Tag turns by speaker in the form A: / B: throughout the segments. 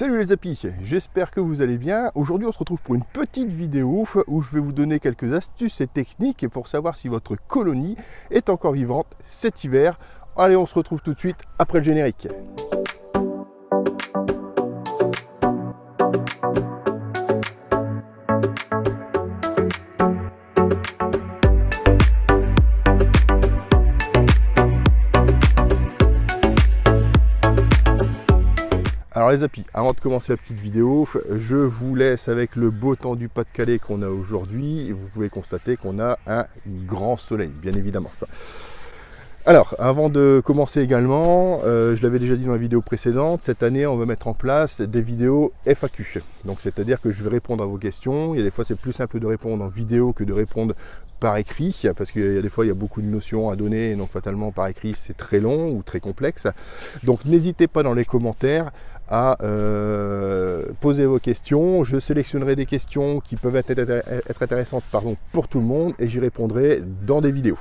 A: Salut les apis, j'espère que vous allez bien. Aujourd'hui on se retrouve pour une petite vidéo où je vais vous donner quelques astuces et techniques pour savoir si votre colonie est encore vivante cet hiver. Allez, on se retrouve tout de suite après le générique. Alors les apis, avant de commencer la petite vidéo, je vous laisse avec le beau temps du Pas-de-Calais qu'on a aujourd'hui. Vous pouvez constater qu'on a un grand soleil, bien évidemment. Alors, avant de commencer également, je l'avais déjà dit dans la vidéo précédente, cette année on va mettre en place des vidéos FAQ. Donc c'est-à-dire que je vais répondre à vos questions. Il y a des fois c'est plus simple de répondre en vidéo que de répondre par écrit, parce qu'il y a des fois il y a beaucoup de notions à donner, et donc fatalement par écrit c'est très long ou très complexe. Donc n'hésitez pas dans les commentaires à poser vos questions. Je sélectionnerai des questions qui peuvent être intéressantes pour tout le monde et j'y répondrai dans des vidéos.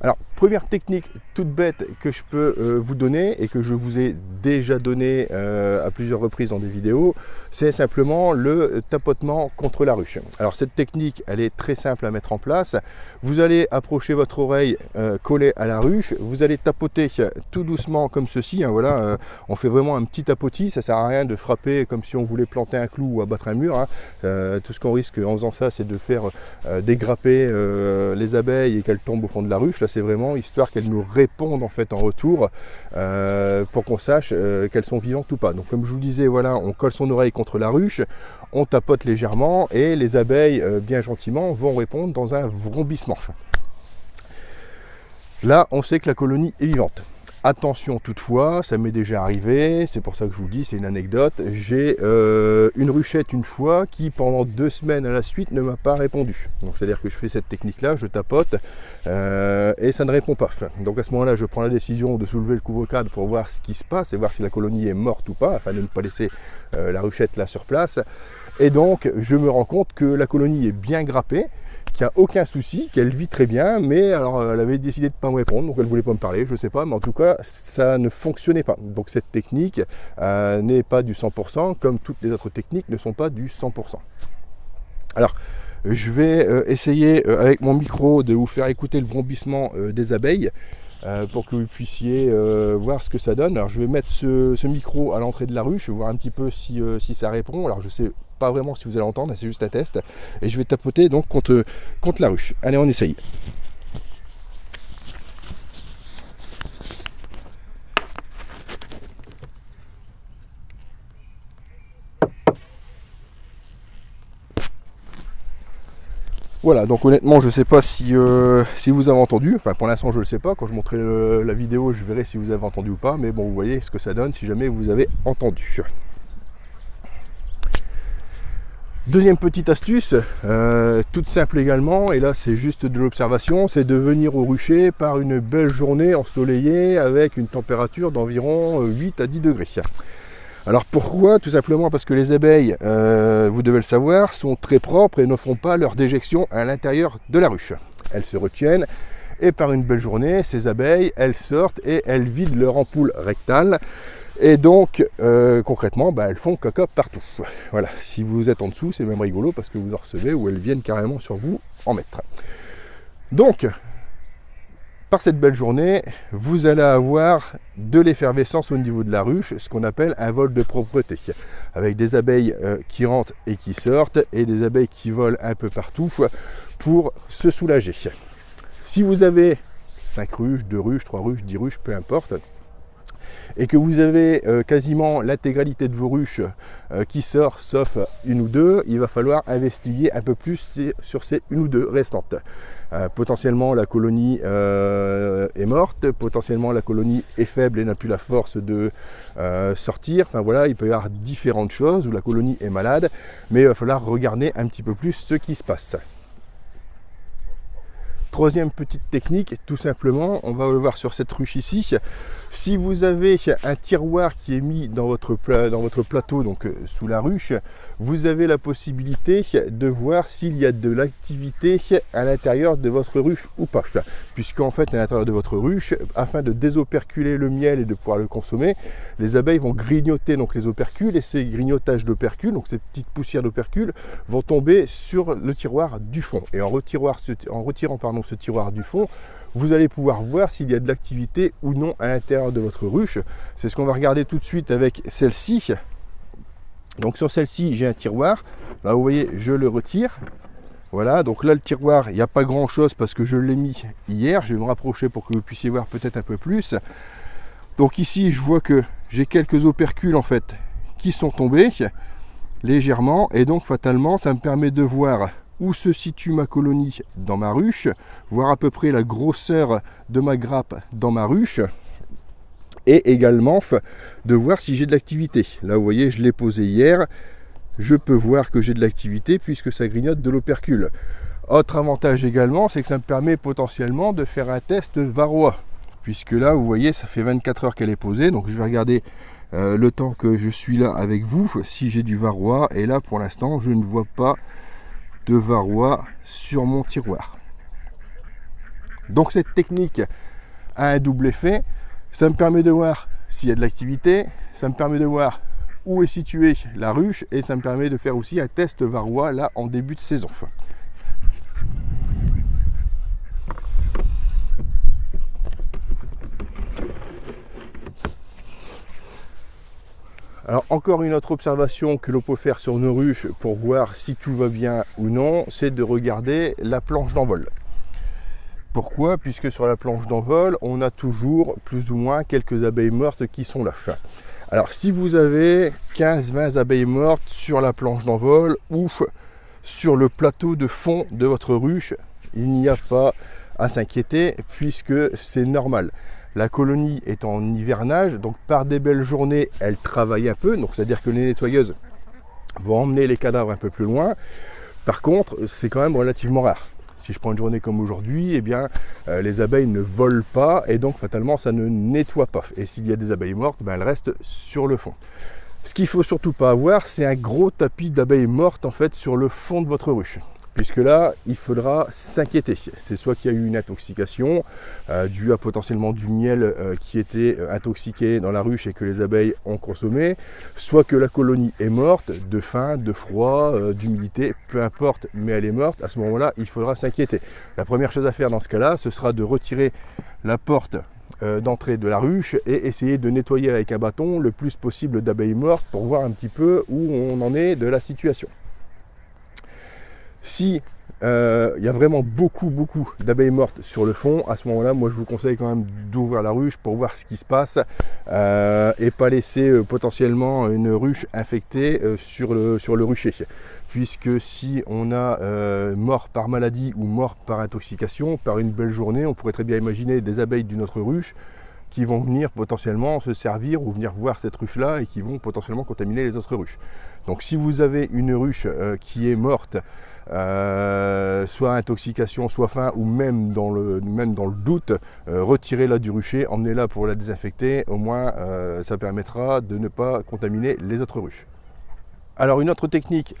A: Alors, première technique toute bête que je peux vous donner et que je vous ai déjà donné à plusieurs reprises dans des vidéos, c'est simplement le tapotement contre la ruche. Alors cette technique, elle est très simple à mettre en place. Vous allez approcher votre oreille collée à la ruche, vous allez tapoter tout doucement comme ceci, hein, voilà, on fait vraiment un petit tapotis, ça sert à rien de frapper comme si on voulait planter un clou ou abattre un mur, hein. Tout ce qu'on risque en faisant ça, c'est de faire dégrapper les abeilles et qu'elles tombent au fond de la ruche. Là, c'est vraiment histoire qu'elles nous répondent en fait en retour pour qu'on sache qu'elles sont vivantes ou pas. Donc comme je vous disais, voilà, on colle son oreille contre la ruche, on tapote légèrement et les abeilles bien gentiment vont répondre dans un vrombissement. Là on sait que la colonie est vivante. Attention toutefois, ça m'est déjà arrivé, c'est pour ça que je vous le dis, c'est une anecdote. J'ai une ruchette une fois qui pendant 2 semaines à la suite ne m'a pas répondu. Donc c'est-à-dire que je fais cette technique-là, je tapote et ça ne répond pas. Donc à ce moment-là, je prends la décision de soulever le couvre-cadre pour voir ce qui se passe et voir si la colonie est morte ou pas, afin de ne pas laisser la ruchette là sur place. Et donc je me rends compte que la colonie est bien grappée, qu'il n'y a aucun souci, qu'elle vit très bien, mais alors elle avait décidé de ne pas me répondre, donc elle ne voulait pas me parler, je ne sais pas, mais en tout cas ça ne fonctionnait pas. Donc cette technique n'est pas du 100%, comme toutes les autres techniques ne sont pas du 100%. Alors je vais essayer avec mon micro de vous faire écouter le vrombissement des abeilles, pour que vous puissiez voir ce que ça donne. Alors je vais mettre ce micro à l'entrée de la ruche, voir un petit peu si ça répond. Alors je sais pas vraiment si vous allez entendre, c'est juste un test. Et je vais tapoter donc contre la ruche. Allez, on essaye. Voilà, donc honnêtement je ne sais pas si vous avez entendu, enfin pour l'instant je ne le sais pas, quand je montrerai la vidéo je verrai si vous avez entendu ou pas, mais bon vous voyez ce que ça donne si jamais vous avez entendu. Deuxième petite astuce, toute simple également, et là c'est juste de l'observation, c'est de venir au rucher par une belle journée ensoleillée avec une température d'environ 8 à 10 degrés. Alors pourquoi? Tout simplement parce que les abeilles, vous devez le savoir, sont très propres et ne font pas leur déjection à l'intérieur de la ruche. Elles se retiennent et par une belle journée, ces abeilles, elles sortent et elles vident leur ampoule rectale. Et donc, concrètement, elles font caca partout. Voilà, si vous êtes en dessous, c'est même rigolo parce que vous en recevez ou elles viennent carrément sur vous en mettre. Donc, par cette belle journée, vous allez avoir de l'effervescence au niveau de la ruche, ce qu'on appelle un vol de propreté, avec des abeilles qui rentrent et qui sortent, et des abeilles qui volent un peu partout pour se soulager. Si vous avez 5 ruches, 2 ruches, 3 ruches, 10 ruches, peu importe, et que vous avez quasiment l'intégralité de vos ruches qui sort, sauf une ou deux, il va falloir investiguer un peu plus sur ces une ou deux restantes. Potentiellement la colonie est morte, potentiellement la colonie est faible et n'a plus la force de sortir. Enfin voilà, il peut y avoir différentes choses, ou la colonie est malade, mais il va falloir regarder un petit peu plus ce qui se passe. Troisième petite technique, tout simplement, on va le voir sur cette ruche ici. Si vous avez un tiroir qui est mis dans votre plateau, donc sous la ruche, vous avez la possibilité de voir s'il y a de l'activité à l'intérieur de votre ruche ou pas. Puisqu'en fait, à l'intérieur de votre ruche, afin de désoperculer le miel et de pouvoir le consommer, les abeilles vont grignoter donc les opercules, et ces grignotages d'opercules, donc ces petites poussières d'opercules, vont tomber sur le tiroir du fond. Et en retirant ce tiroir du fond, vous allez pouvoir voir s'il y a de l'activité ou non à l'intérieur de votre ruche. C'est ce qu'on va regarder tout de suite avec celle-ci. Donc sur celle-ci, j'ai un tiroir. Là, vous voyez, je le retire. Voilà, donc là, le tiroir, il n'y a pas grand-chose parce que je l'ai mis hier. Je vais me rapprocher pour que vous puissiez voir peut-être un peu plus. Donc ici, je vois que j'ai quelques opercules en fait qui sont tombés légèrement. Et donc, fatalement, ça me permet de voir où se situe ma colonie dans ma ruche, voir à peu près la grosseur de ma grappe dans ma ruche, et également de voir si j'ai de l'activité. Là, vous voyez, je l'ai posé hier, je peux voir que j'ai de l'activité puisque ça grignote de l'opercule. Autre avantage également, c'est que ça me permet potentiellement de faire un test varroa, puisque là, vous voyez, ça fait 24 heures qu'elle est posée, donc je vais regarder le temps que je suis là avec vous, si j'ai du varroa, et là, pour l'instant, je ne vois pas de varroa sur mon tiroir. Donc cette technique a un double effet. Ça me permet de voir s'il y a de l'activité, ça me permet de voir où est située la ruche, et ça me permet de faire aussi un test varroa là en début de saison. Alors encore une autre observation que l'on peut faire sur nos ruches pour voir si tout va bien ou non, c'est de regarder la planche d'envol. Pourquoi? Puisque sur la planche d'envol, on a toujours plus ou moins quelques abeilles mortes qui sont là. Alors si vous avez 15-20 abeilles mortes sur la planche d'envol ou sur le plateau de fond de votre ruche, il n'y a pas à s'inquiéter puisque c'est normal. La colonie est en hivernage, donc par des belles journées, elle travaille un peu, donc c'est-à-dire que les nettoyeuses vont emmener les cadavres un peu plus loin. Par contre, c'est quand même relativement rare. Si je prends une journée comme aujourd'hui, eh bien, les abeilles ne volent pas et donc fatalement ça ne nettoie pas. Et s'il y a des abeilles mortes, ben, elles restent sur le fond. Ce qu'il ne faut surtout pas avoir, c'est un gros tapis d'abeilles mortes en fait sur le fond de votre ruche. Puisque là, il faudra s'inquiéter. C'est soit qu'il y a eu une intoxication due à potentiellement du miel qui était intoxiqué dans la ruche et que les abeilles ont consommé, soit que la colonie est morte de faim, de froid, d'humidité, peu importe, mais elle est morte. À ce moment-là, il faudra s'inquiéter. La première chose à faire dans ce cas-là, ce sera de retirer la porte d'entrée de la ruche et essayer de nettoyer avec un bâton le plus possible d'abeilles mortes pour voir un petit peu où on en est de la situation. Si il y a vraiment beaucoup d'abeilles mortes sur le fond, à ce moment-là, moi je vous conseille quand même d'ouvrir la ruche pour voir ce qui se passe et pas laisser potentiellement une ruche infectée sur le rucher. Puisque si on a mort par maladie ou mort par intoxication, par une belle journée, on pourrait très bien imaginer des abeilles d'une autre ruche qui vont venir potentiellement se servir ou venir voir cette ruche-là et qui vont potentiellement contaminer les autres ruches. Donc si vous avez une ruche qui est morte, soit intoxication, soit faim, ou même dans le doute, retirez-la du rucher, emmenez-la pour la désinfecter, au moins ça permettra de ne pas contaminer les autres ruches. Alors une autre technique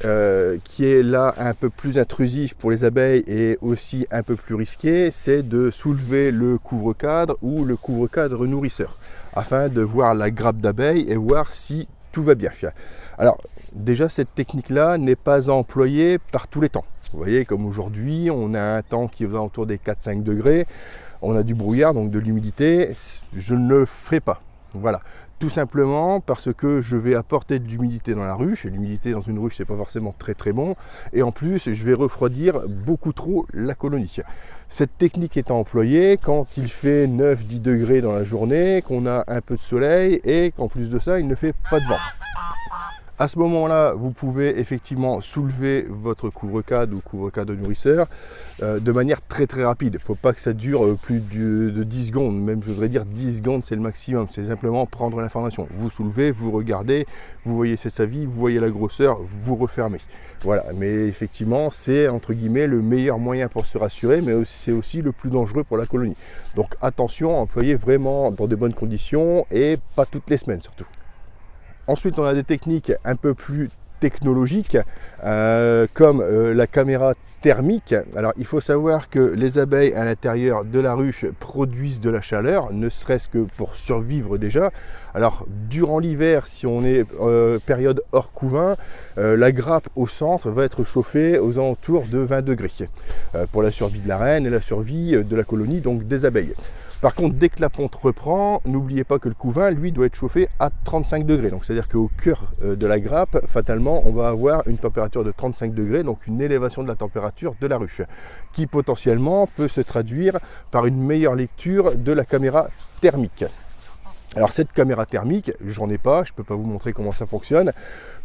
A: qui est là un peu plus intrusive pour les abeilles et aussi un peu plus risquée, c'est de soulever le couvre-cadre ou le couvre-cadre nourrisseur afin de voir la grappe d'abeilles et voir si tout va bien. Alors déjà cette technique-là n'est pas employée par tous les temps. Vous voyez, comme aujourd'hui, on a un temps qui va autour des 4-5 degrés, on a du brouillard, donc de l'humidité, je ne le ferai pas. Voilà. Tout simplement parce que je vais apporter de l'humidité dans la ruche, et l'humidité dans une ruche c'est pas forcément très bon, et en plus je vais refroidir beaucoup trop la colonie. Cette technique est employée quand il fait 9-10 degrés dans la journée, qu'on a un peu de soleil et qu'en plus de ça il ne fait pas de vent. À ce moment-là, vous pouvez effectivement soulever votre couvre-cadre ou couvre-cadre nourrisseur de manière très rapide. Il ne faut pas que ça dure plus de 10 secondes, même je voudrais dire 10 secondes c'est le maximum. C'est simplement prendre l'information. Vous soulevez, vous regardez, vous voyez c'est sa vie, vous voyez la grosseur, vous refermez. Voilà, mais effectivement c'est entre guillemets le meilleur moyen pour se rassurer, mais c'est aussi le plus dangereux pour la colonie. Donc attention, employez vraiment dans de bonnes conditions et pas toutes les semaines surtout. Ensuite, on a des techniques un peu plus technologiques, comme la caméra thermique. Alors, il faut savoir que les abeilles à l'intérieur de la ruche produisent de la chaleur, ne serait-ce que pour survivre déjà. Alors, durant l'hiver, si on est période hors couvain, la grappe au centre va être chauffée aux alentours de 20 degrés pour la survie de la reine et la survie de la colonie, donc des abeilles. Par contre, dès que la ponte reprend, n'oubliez pas que le couvain, lui, doit être chauffé à 35 degrés. Donc, c'est-à-dire qu'au cœur de la grappe, fatalement, on va avoir une température de 35 degrés, donc une élévation de la température de la ruche, qui potentiellement peut se traduire par une meilleure lecture de la caméra thermique. Alors cette caméra thermique, j'en ai pas, je ne peux pas vous montrer comment ça fonctionne,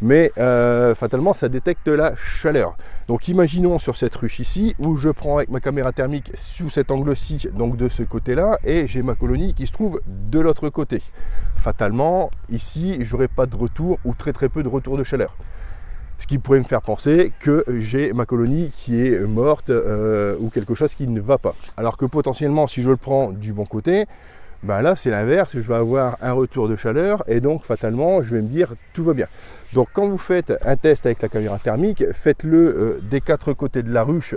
A: mais fatalement ça détecte la chaleur. Donc imaginons sur cette ruche ici, où je prends avec ma caméra thermique sous cet angle-ci, donc de ce côté-là, et j'ai ma colonie qui se trouve de l'autre côté. Fatalement, ici, j'aurai pas de retour ou très peu de retour de chaleur. Ce qui pourrait me faire penser que j'ai ma colonie qui est morte ou quelque chose qui ne va pas. Alors que potentiellement, si je le prends du bon côté, ben là c'est l'inverse, je vais avoir un retour de chaleur et donc fatalement je vais me dire tout va bien. Donc quand vous faites un test avec la caméra thermique, faites-le des 4 côtés de la ruche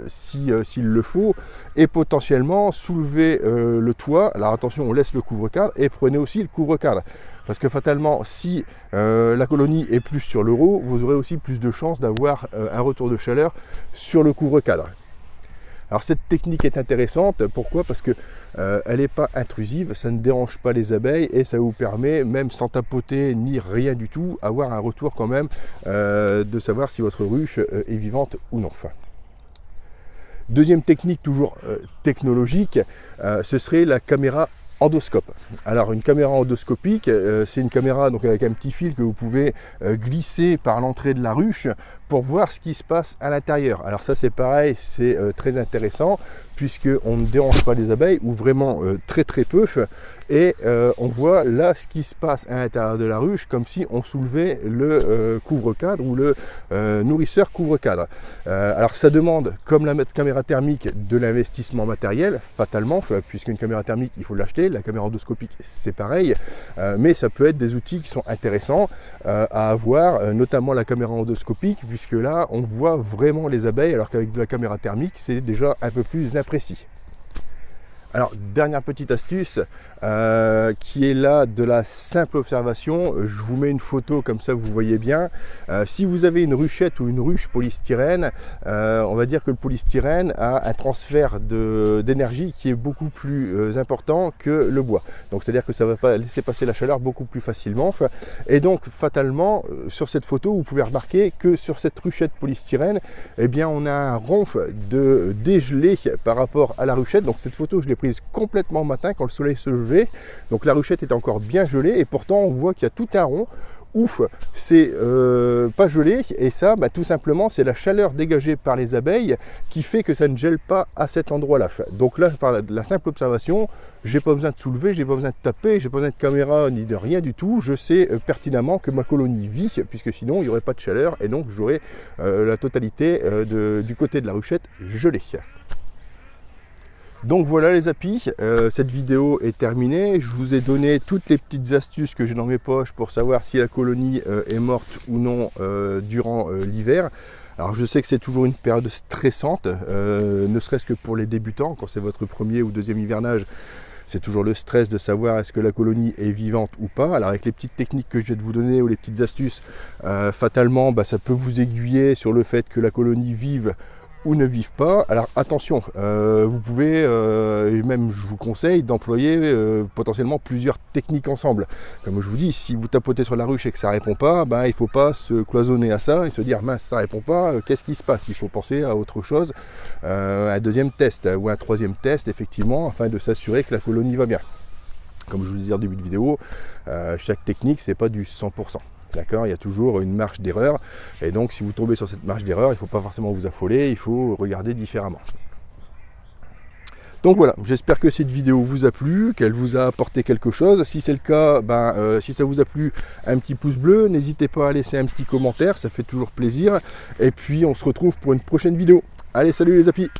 A: s'il le faut, et potentiellement soulevez le toit. Alors attention, on laisse le couvre-cadre et prenez aussi le couvre-cadre. Parce que fatalement, si la colonie est plus sur le haut, vous aurez aussi plus de chances d'avoir un retour de chaleur sur le couvre-cadre. Alors cette technique est intéressante, pourquoi? Parce que elle n'est pas intrusive, ça ne dérange pas les abeilles et ça vous permet, même sans tapoter ni rien du tout, avoir un retour quand même de savoir si votre ruche est vivante ou non. Deuxième technique, toujours technologique, ce serait la caméra endoscope. Alors une caméra endoscopique, c'est une caméra donc avec un petit fil que vous pouvez glisser par l'entrée de la ruche pour voir ce qui se passe à l'intérieur. Alors ça c'est pareil, c'est très intéressant puisque on ne dérange pas les abeilles ou vraiment très peu, et on voit là ce qui se passe à l'intérieur de la ruche comme si on soulevait le couvre-cadre ou le nourrisseur couvre-cadre. Alors ça demande, comme la caméra thermique, de l'investissement matériel fatalement, puisqu'une caméra thermique il faut l'acheter, la caméra endoscopique c'est pareil, mais ça peut être des outils qui sont intéressants à avoir, notamment la caméra endoscopique, puisque là on voit vraiment les abeilles, alors qu'avec de la caméra thermique c'est déjà un peu plus imprécis. Alors, dernière petite astuce qui est là de la simple observation. Je vous mets une photo comme ça vous voyez bien. Si vous avez une ruchette ou une ruche polystyrène, on va dire que le polystyrène a un transfert d'énergie qui est beaucoup plus important que le bois. Donc c'est à dire que ça ne va pas laisser passer la chaleur beaucoup plus facilement. Et donc fatalement, sur cette photo, vous pouvez remarquer que sur cette ruchette polystyrène, eh bien, on a un ronf de dégelé par rapport à la ruchette. Donc cette photo, je l'ai prise complètement matin quand le soleil se levait, donc la ruchette est encore bien gelée et pourtant on voit qu'il y a tout un rond où c'est pas gelé, et ça tout simplement c'est la chaleur dégagée par les abeilles qui fait que ça ne gèle pas à cet endroit là. Donc là par la simple observation, j'ai pas besoin de soulever, j'ai pas besoin de taper, j'ai pas besoin de caméra ni de rien du tout, je sais pertinemment que ma colonie vit, puisque sinon il n'y aurait pas de chaleur et donc j'aurais la totalité du côté de la ruchette gelée. Donc voilà les apis, cette vidéo est terminée. Je vous ai donné toutes les petites astuces que j'ai dans mes poches pour savoir si la colonie est morte ou non durant l'hiver. Alors je sais que c'est toujours une période stressante, ne serait-ce que pour les débutants, quand c'est votre premier ou deuxième hivernage. C'est toujours le stress de savoir est-ce que la colonie est vivante ou pas. Alors avec les petites techniques que je viens de vous donner ou les petites astuces, fatalement ça peut vous aiguiller sur le fait que la colonie vive ou ne vivent pas. Alors attention, vous pouvez, et même je vous conseille d'employer potentiellement plusieurs techniques ensemble. Comme je vous dis, si vous tapotez sur la ruche et que ça ne répond pas, il ne faut pas se cloisonner à ça et se dire mince, ça ne répond pas, qu'est-ce qui se passe? Il faut penser à autre chose, un deuxième test ou un troisième test effectivement, afin de s'assurer que la colonie va bien. Comme je vous disais en début de vidéo, chaque technique c'est pas du 100%. D'accord, il y a toujours une marge d'erreur. Et donc, si vous tombez sur cette marge d'erreur, il ne faut pas forcément vous affoler, il faut regarder différemment. Donc voilà, j'espère que cette vidéo vous a plu, qu'elle vous a apporté quelque chose. Si c'est le cas, si ça vous a plu, un petit pouce bleu. N'hésitez pas à laisser un petit commentaire, ça fait toujours plaisir. Et puis, on se retrouve pour une prochaine vidéo. Allez, salut les appis!